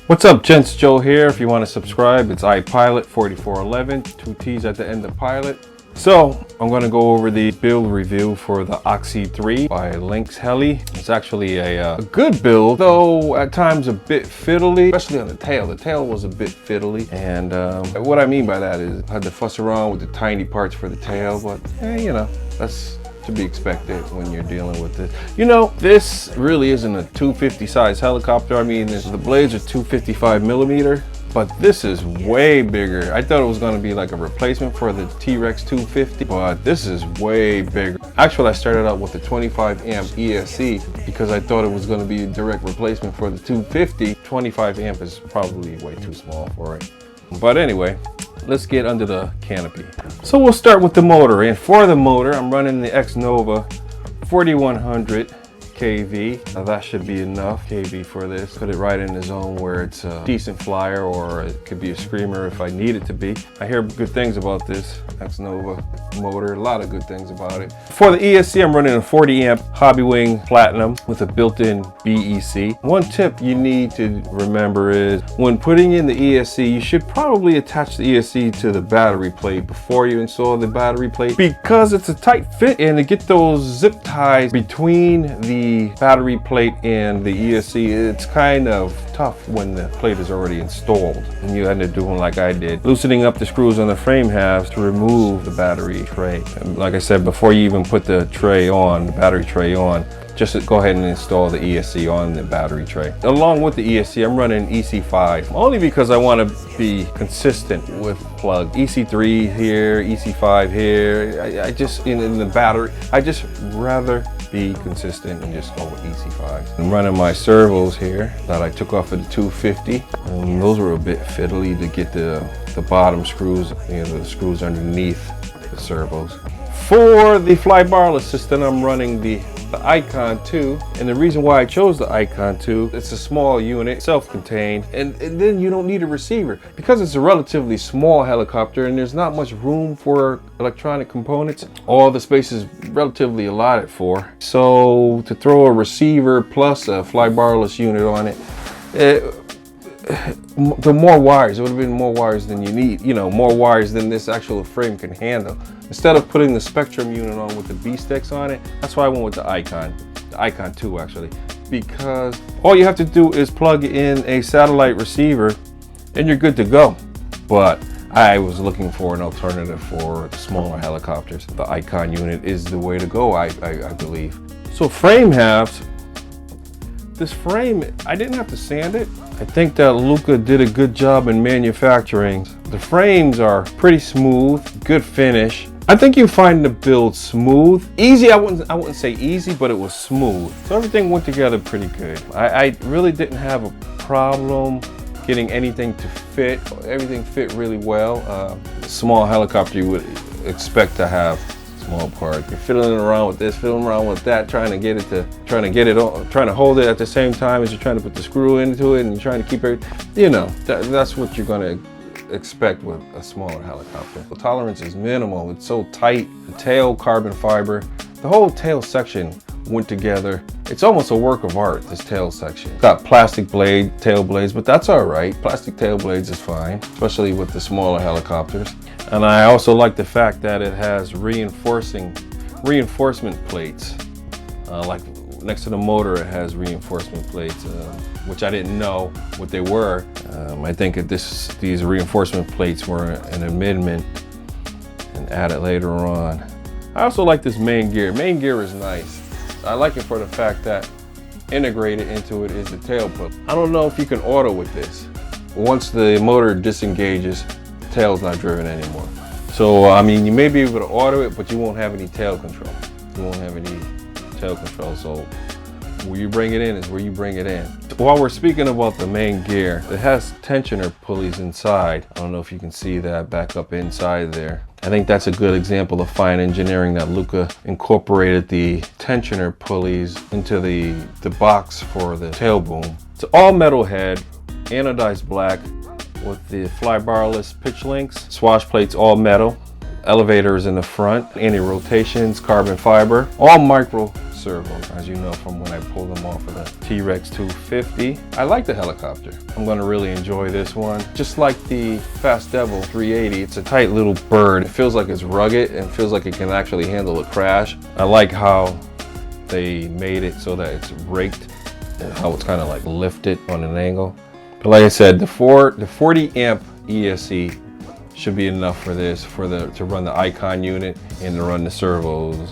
What's up, gents? Joe here. If you want to subscribe, it's iPilot 4411, 2 T's at the end of pilot. So I'm going to go over the build review for the Oxy 3 by Lynx Heli. It's actually a good build, though at times a bit fiddly, especially on the tail. The tail was a bit fiddly, and what I mean by that is I had to fuss around with the tiny parts for the tail, but you know, that's to be expected when you're dealing with this. You know, this really isn't a 250 size helicopter. I mean, the blades are 255 millimeter, but this is way bigger. I thought it was going to be like a replacement for the T-Rex 250, but this is way bigger. Actually, I started out with the 25 amp ESC because I thought it was going to be a direct replacement for the 250. 25 amp is probably way too small for it. But anyway, let's get under the canopy. So we'll start with the motor, and for the motor I'm running the X-Nova 4100 kV. Now that should be enough kV for this. Put it right in the zone where it's a decent flyer, or it could be a screamer if I need it to be. I hear good things about this X-Nova motor, a lot of good things about it. For the ESC, I'm running a 40 amp Hobbywing Platinum with a built-in BEC. One tip you need to remember is when putting in the ESC, you should probably attach the ESC to the battery plate before you install the battery plate, because it's a tight fit, and to get those zip ties between the battery plate and the ESC, it's kind of tough when the plate is already installed and you end up doing like I did, loosening up the screws on the frame halves to remove the battery tray. And like I said, before you even put the tray on, the battery tray on, just go ahead and install the ESC on the battery tray. Along with the ESC, I'm running EC5, only because I want to be consistent with plug. EC3 here, EC5 here. I just, in the battery, I just rather be consistent and just go with EC5. I'm running my servos here that I took off of the 250. Those were a bit fiddly to get the bottom screws, you know, the screws underneath the servos. For the fly barless system, I'm running the Icon 2, and the reason why I chose the Icon 2, it's a small unit, self-contained, and then you don't need a receiver because it's a relatively small helicopter and there's not much room for electronic components. All the space is relatively allotted for, so to throw a receiver plus a fly barless unit on it, the more wires, it would have been more wires than you need, you know, more wires than this actual frame can handle. Instead of putting the Spectrum unit on with the B-Sticks on it, that's why I went with the Icon 2 actually, because all you have to do is plug in a satellite receiver and you're good to go. But I was looking for an alternative for the smaller helicopters. The Icon unit is the way to go, I believe. So frame halves, this frame, I didn't have to sand it. I think that Luca did a good job in manufacturing. The frames are pretty smooth, good finish. I think you find the build smooth. Easy, I wouldn't say easy, but it was smooth. So everything went together pretty good. I really didn't have a problem getting anything to fit. Everything fit really well. Small helicopter you would expect to have small parts. You're fiddling around with this, fiddling around with that, trying to hold it at the same time as you're trying to put the screw into it, and you're trying to keep it, you know, that's what you're gonna expect with a smaller helicopter. The tolerance is minimal. It's so tight. The tail carbon fiber, the whole tail section went together. It's almost a work of art, this tail section. It's got plastic tail blades, but that's all right. Plastic tail blades is fine, especially with the smaller helicopters. And I also like the fact that it has reinforcement plates. Like next to the motor, it has reinforcement plates, which I didn't know what they were. I think these reinforcement plates were an amendment and added later on. I also like this main gear. Main gear is nice. I like it for the fact that integrated into it is the tail pulley. I don't know if you can auto with this. Once the motor disengages, the tail's not driven anymore. So, I mean, you may be able to auto it, but you won't have any tail control. You won't have any tail control, so where you bring it in is where you bring it in. While we're speaking about the main gear, it has tensioner pulleys inside. I don't know if you can see that back up inside there. I think that's a good example of fine engineering, that Luca incorporated the tensioner pulleys into the box for the tail boom. It's all metal head, anodized black with the fly barless pitch links, swash plates all metal, elevators in the front, anti-rotations, carbon fiber, all micro servos, as you know from when I pulled them off of the T-Rex 250. I like the helicopter. I'm gonna really enjoy this one. Just like the Fast Devil 380, it's a tight little bird. It feels like it's rugged and feels like it can actually handle a crash. I like how they made it so that it's raked and how it's kind of like lifted on an angle. But like I said, the 40 amp ESC should be enough for this, to run the Icon unit and to run the servos.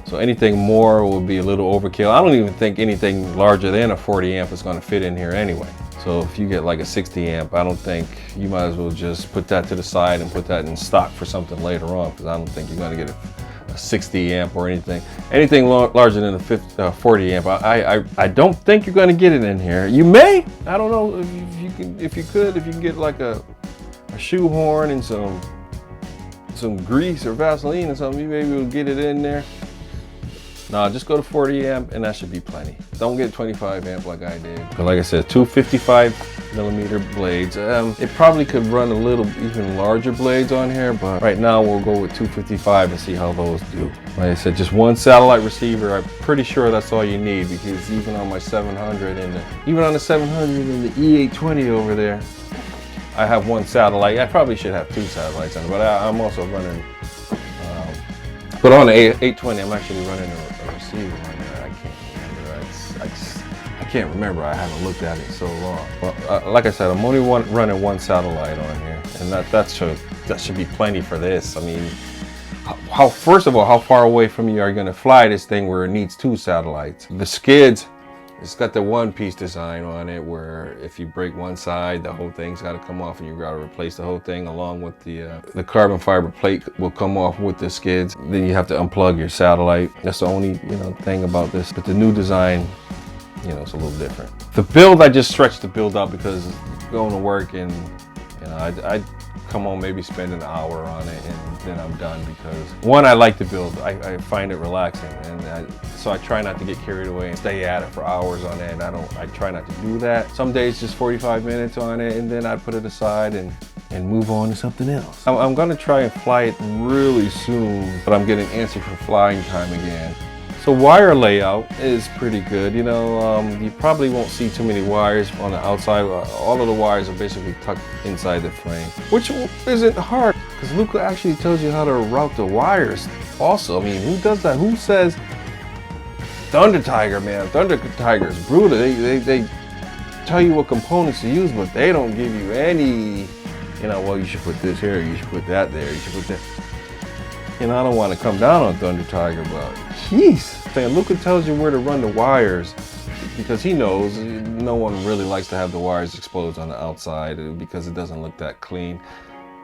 So anything more will be a little overkill. I don't even think anything larger than a 40 amp is going to fit in here anyway. So if you get like a 60 amp, I don't think, you might as well just put that to the side and put that in stock for something later on, because I don't think you're going to get a 60 amp or anything larger than a 40 amp. I don't think you're going to get it in here. You may. I don't know if you can get like a shoehorn and some grease or Vaseline or something, you maybe will get it in there. Nah, just go to 40 amp and that should be plenty. Don't get 25 amp like I did. But like I said, 255 millimeter blades. It probably could run a little even larger blades on here, but right now we'll go with 255 and see how those do. Like I said, just one satellite receiver. I'm pretty sure that's all you need, because even on my 700 and even on the 700 and the E820 over there, I have one satellite. I probably should have two satellites on it, but I'm also running, but on the 820, I'm actually running a receiver on there. I can't remember. I can't remember. I haven't looked at it so long. Well, like I said, I'm only running one satellite on here, and that should be plenty for this. I mean, first of all, how far away from you are you going to fly this thing where it needs two satellites? The skids, it's got the one-piece design on it where if you break one side, the whole thing's got to come off and you got to replace the whole thing, along with the carbon fiber plate will come off with the skids. Then you have to unplug your satellite. That's the only thing about this. But the new design, it's a little different. The build, I just stretched the build out because going to work and I come home, maybe spend an hour on it, and then I'm done, because one, I like the build. I find it relaxing, and so I try not to get carried away and stay at it for hours on end. I try not to do that. Some days just 45 minutes on it, and then I put it aside and move on to something else. I'm gonna try and fly it really soon, but I'm getting antsy for flying time again. The wire layout is pretty good. You probably won't see too many wires on the outside. All of the wires are basically tucked inside the frame, which isn't hard, because Luca actually tells you how to route the wires. Also, I mean, who does that? Who says Thunder Tiger, man? Thunder Tiger is brutal. They tell you what components to use, but they don't give you any, well, you should put this here, you should put that there, you should put that. I don't want to come down on Thunder Tiger, but jeez. Luca tells you where to run the wires, because he knows no one really likes to have the wires exposed on the outside, because it doesn't look that clean.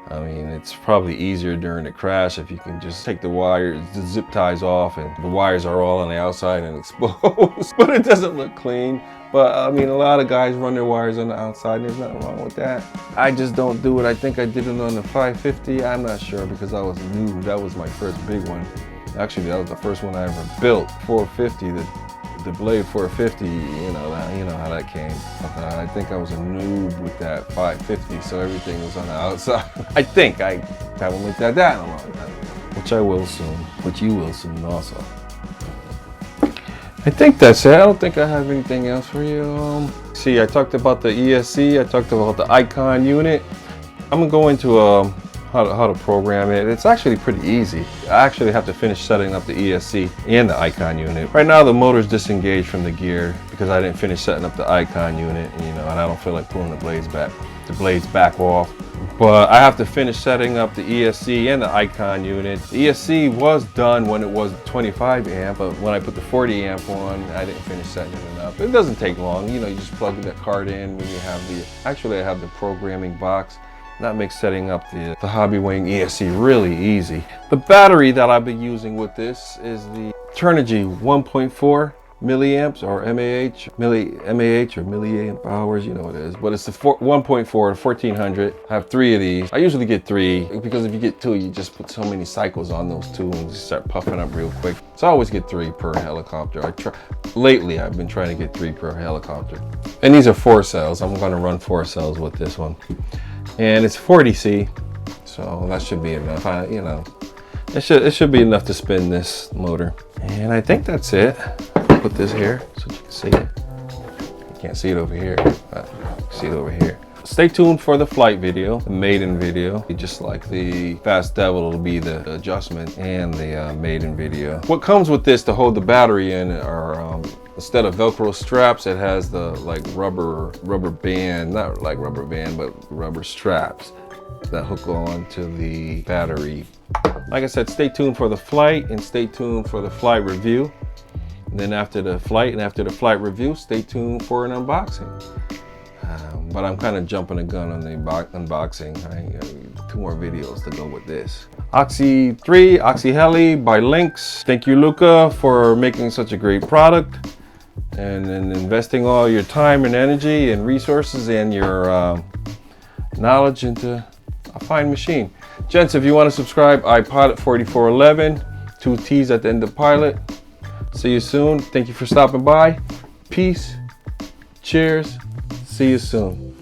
I mean, it's probably easier during the crash if you can just take the wires, the zip ties off, and the wires are all on the outside and exposed, but it doesn't look clean. But I mean, a lot of guys run their wires on the outside, and there's nothing wrong with that. I just don't do it. I think I did it on the 550. I'm not sure, because I was new. That was my first big one. Actually, that was the first one I ever built. 450, the Blade 450. You know how that came. I think I was a noob with that 550, so everything was on the outside. I think I haven't looked at that in a long time, which I will soon. Which you will soon also. I think that's it. I don't think I have anything else for you. See, I talked about the ESC. I talked about the Icon unit. I'm gonna go into how to program it. It's actually pretty easy. I actually have to finish setting up the ESC and the Icon unit. Right now the motor's disengaged from the gear because I didn't finish setting up the Icon unit, and I don't feel like pulling the blades back off. But I have to finish setting up the ESC and the Icon unit. The ESC was done when it was 25 amp, but when I put the 40 amp on, I didn't finish setting it up. It doesn't take long. You just plug that card in when you have actually I have the programming box. That makes setting up the Hobbywing ESC really easy. The battery that I've been using with this is the Turnigy 1.4 milliamps or MAH or milliamp hours, you know what it is. But it's the 1.4 to 1400. I have 3 of these. I usually get 3 because if you get 2, you just put so many cycles on those 2 and just start puffing up real quick. So I always get 3 per helicopter. Lately, I've been trying to get 3 per helicopter. And these are 4 cells. I'm gonna run 4 cells with this one. And it's 40C, so that should be enough. It should be enough to spin this motor. And I think that's it. put this here so you can see it. You can't see it over here, but you can see it over here. Stay tuned for the flight video, the maiden video. Just like the Fast Devil, it'll be the adjustment and the maiden video. What comes with this to hold the battery in are instead of Velcro straps, it has the like rubber band, not like rubber band, but rubber straps that hook on to the battery. Like I said, stay tuned for the flight and stay tuned for the flight review. And then after the flight and after the flight review, stay tuned for an unboxing. But I'm kind of jumping the gun on the unboxing. I got 2 more videos to go with this. Oxy 3, Oxy Heli by Lynx. Thank you, Luca, for making such a great product and investing all your time and energy and resources and your knowledge into a fine machine. Gents, if you want to subscribe, iPilot 4411, 2 T's at the end of Pilot. See you soon. Thank you for stopping by. Peace. Cheers. See you soon.